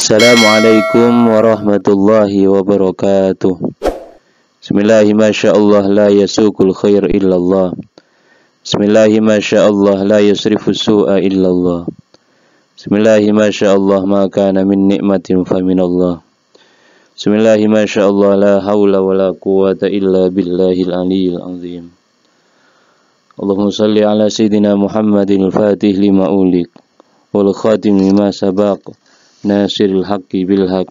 Assalamualaikum warahmatullahi wabarakatuh. Bismillahi masyaallah la yasukul khair illallah. Bismillahi masyaallah la yasrifu su'a illallah. Bismillahi masyaallah ma kana min ni'matin faminallah. Bismillahi masyaallah la hawla wa la quwata illa billahil aliyyil azim. Allahumma salli ala sayyidina Muhammadin al-fatih lima ulik wal khatim lima sabaq nasiril haqqi bil haqq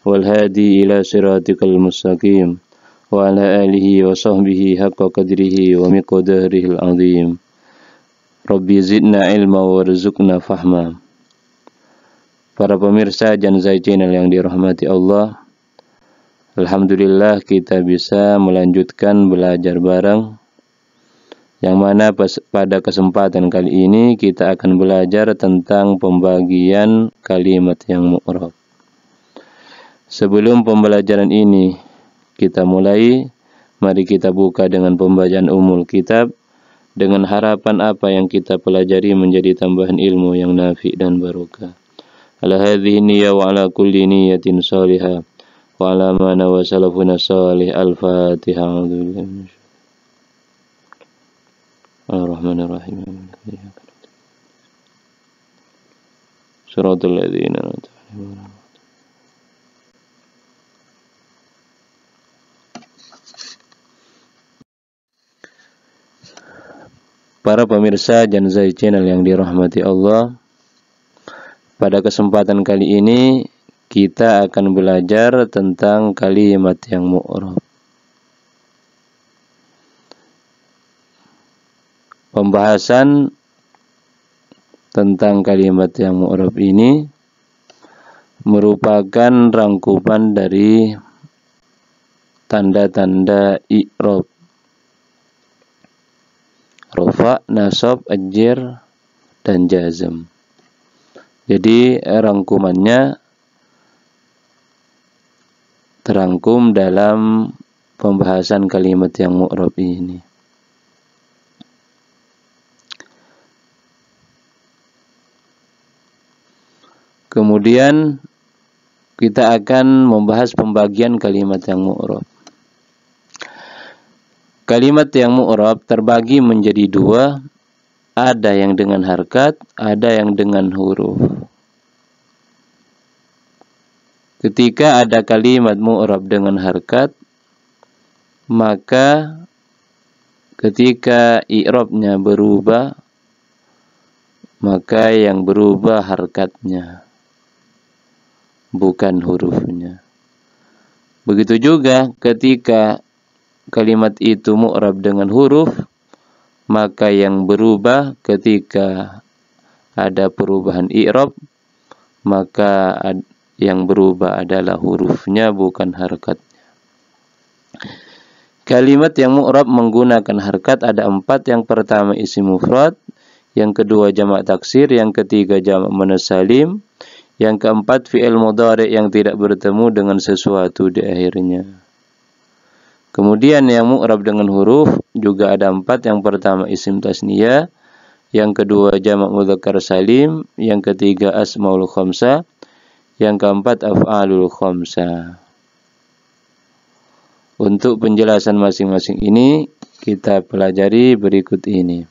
wal hadi ila siratikal mustaqim wa ala alihi wa sahbihi haqqa qadrihi wa miqdarihil azim. Rabbi zidna ilma warzuqna fahma. Para pemirsa Janzai Channel yang dirahmati Allah, alhamdulillah kita bisa melanjutkan belajar bareng, yang mana pada kesempatan kali ini kita akan belajar tentang pembagian kalimat yang mu'rab. Sebelum pembelajaran ini kita mulai, mari kita buka dengan pembacaan umul kitab dengan harapan apa yang kita pelajari menjadi tambahan ilmu yang nafi dan barokah. Ala hadhihi niyyah wa ala kulli niyyatin salihah wa ala ma nawa salafuna salih. Al-Fatihah. Ar-Rahmanir-Rahim. Suratul ladzina an'amta 'alaihim. Para pemirsa Janzai Channel yang dirahmati Allah, pada kesempatan kali ini kita akan belajar tentang kalimat yang mu'rab. Pembahasan tentang kalimat yang mu'rab ini merupakan rangkuman dari tanda-tanda i'rab. Rafa, nasab, ajr, dan jazm. Jadi rangkumannya terangkum dalam pembahasan kalimat yang mu'rab ini. Kemudian kita akan membahas pembagian kalimat yang mu'rab. Kalimat yang mu'rab terbagi menjadi dua, ada yang dengan harkat, ada yang dengan huruf. Ketika ada kalimat mu'rab dengan harkat, maka ketika i'rabnya berubah, maka yang berubah harkatnya, bukan hurufnya. Begitu juga ketika kalimat itu mu'rab dengan huruf, maka yang berubah ketika ada perubahan i'rab, maka yang berubah adalah hurufnya, bukan harkatnya. Kalimat yang mu'rab menggunakan harkat ada 4. Yang pertama isim mufrad, yang kedua jamak taksir, yang ketiga jamak muannas salim, yang keempat fi'il mudhari yang tidak bertemu dengan sesuatu di akhirnya. Kemudian yang mu'rab dengan huruf juga ada 4. Yang pertama isim tasniyah, yang kedua jamak mudzakkar salim, yang ketiga asmaul khamsah, yang keempat af'alul khamsah. Untuk penjelasan masing-masing ini kita pelajari berikut ini.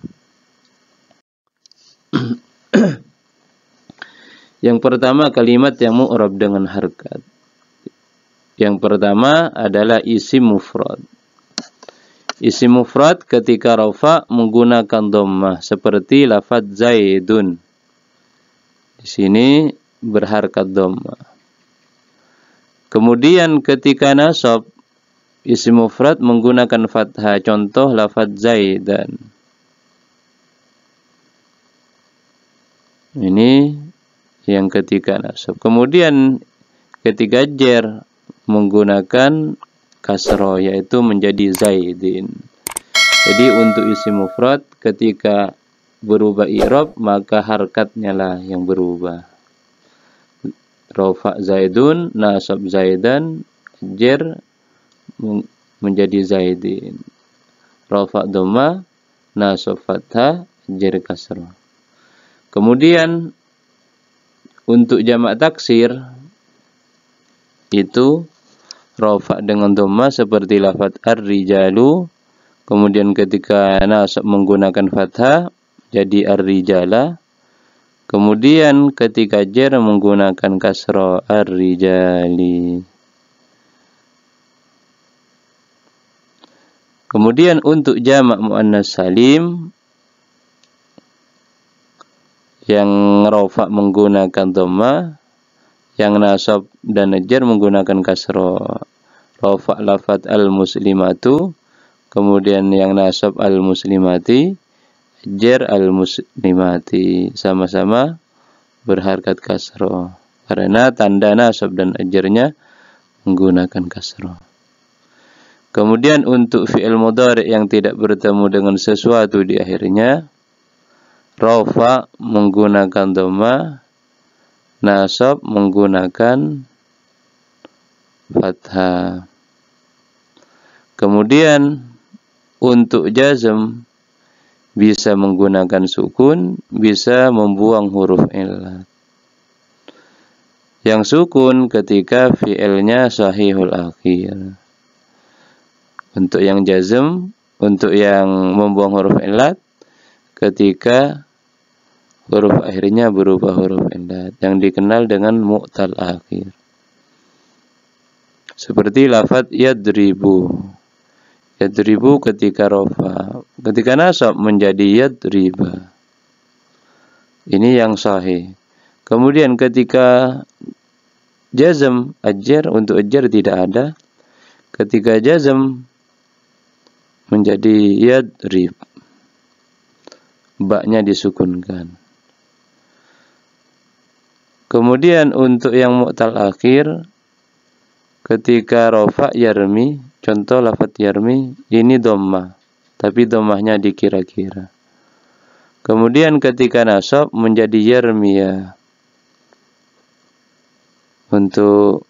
Yang pertama kalimat yang mu'rab dengan harkat. Yang pertama adalah isim mufrad. Isim mufrad ketika rafa menggunakan dhammah seperti lafaz zaidun. Di sini berharkat dhammah. Kemudian ketika nasab isim mufrad menggunakan fathah, contoh lafaz zaidan. Ini yang ketika nasab. Kemudian ketika jar menggunakan kasroh, yaitu menjadi zaidin. Jadi untuk isim mufrad ketika berubah i'rab, maka harkatnya lah yang berubah. Rafa zaidun, nasab zaidan, jar menjadi zaidin. Rafa dhamma, nasab fathah, jar kasroh. Kemudian untuk jamak taksir itu rafa dengan dhamma seperti lafaz ar-rijalu. Kemudian ketika nasab menggunakan fathah jadi ar-rijala. Kemudian ketika jar menggunakan kasra ar-rijali. Kemudian untuk jamak muannas salim yang rafa menggunakan dhamma, yang nasab dan jar menggunakan kasra. Rafa lafaz al-muslimatu, kemudian yang nasab al-muslimati, jar al-muslimati, sama-sama berharkat kasra karena tanda nasab dan jarnya menggunakan kasra. Kemudian untuk fi'il mudhari' yang tidak bertemu dengan sesuatu di akhirnya, rafa menggunakan dhamma, nasab menggunakan fathah. Kemudian untuk jazm bisa menggunakan sukun, bisa membuang huruf illat. Yang sukun ketika fi'ilnya sahihul akhir. Untuk yang jazm, untuk yang membuang huruf illat, ketika huruf akhirnya berubah huruf illat, yang dikenal dengan mu'tal akhir. Seperti lafaz yadribu. Yadribu ketika rafa, ketika nasab menjadi yadriba. Ini yang sahih. Kemudian ketika jazm, ajar, untuk ajar tidak ada. Ketika jazm menjadi yadrib, ba-nya disukunkan. Kemudian untuk yang mu'tal akhir, ketika rafa yarmi, contoh lafaz yarmi, ini dhammah, tapi dhammahnya dikira-kira. Kemudian ketika nasab menjadi yarmiya. Untuk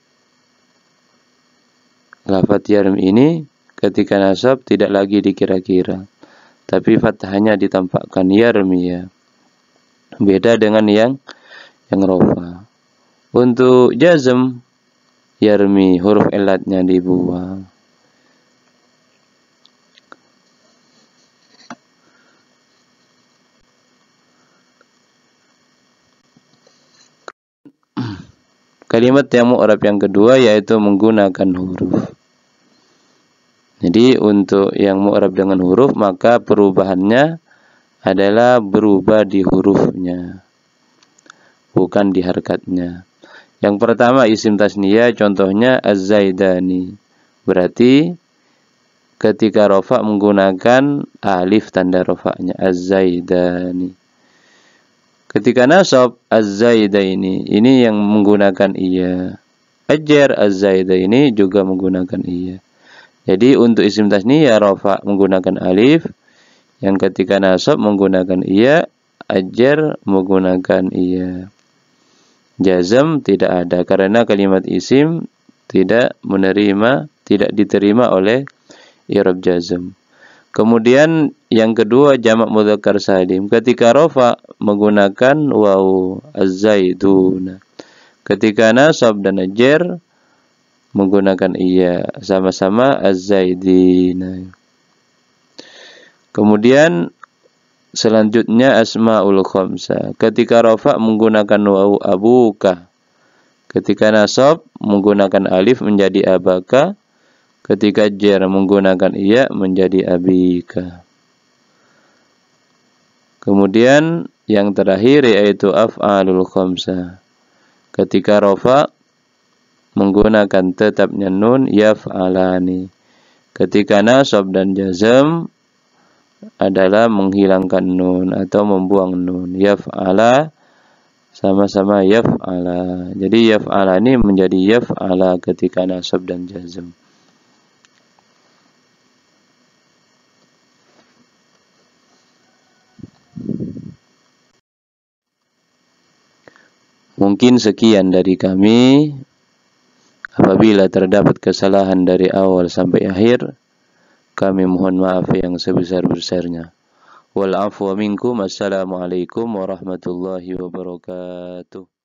lafaz yarmi ini ketika nasab tidak lagi dikira-kira, tapi fathahnya ditampakkan yarmiya. Beda dengan yang rafa. Untuk jazm yarmi, huruf illatnya dibuang. Kalimat yang mu'rab yang kedua yaitu menggunakan huruf. Jadi untuk yang mu'rab dengan huruf, maka perubahannya adalah berubah di hurufnya, bukan di harkatnya. Yang pertama isim tasniyah, contohnya az-zaidani. Berarti ketika rafa menggunakan alif tanda rafa'nya, az-zaidani. Ketika nasab az-zaidaini, ini yang menggunakan iya. Ajar az-zaidaini juga menggunakan iya. Jadi untuk isim tasniyah rafa menggunakan alif, yang ketika nasab menggunakan iya, ajar menggunakan iya. Jazm tidak ada karena kalimat isim tidak diterima oleh i'rab jazm. Kemudian yang kedua jamak mudzakkar salim. Ketika rafa menggunakan waw, az-zaiduna. Ketika nasab dan jar menggunakan iya, sama-sama az-zaidina. Kemudian selanjutnya asmaul khamsah. Ketika rafa menggunakan waw abuka. Ketika nasab menggunakan alif menjadi abaka. Ketika jar menggunakan iya menjadi abika. Kemudian yang terakhir yaitu af'alul khamsah. Ketika rafa menggunakan tetapnya nun yaf'alani. Ketika nasab dan jazm adalah menghilangkan nun atau membuang nun. Yaf'ala sama-sama yaf'ala. Jadi yaf'alani menjadi yaf'ala ketika nasab dan jazm. Mungkin sekian dari kami. Apabila terdapat kesalahan dari awal sampai akhir, kami mohon maaf yang sebesar-besarnya. Wal afwa minkum. Assalamualaikum warahmatullahi wabarakatuh.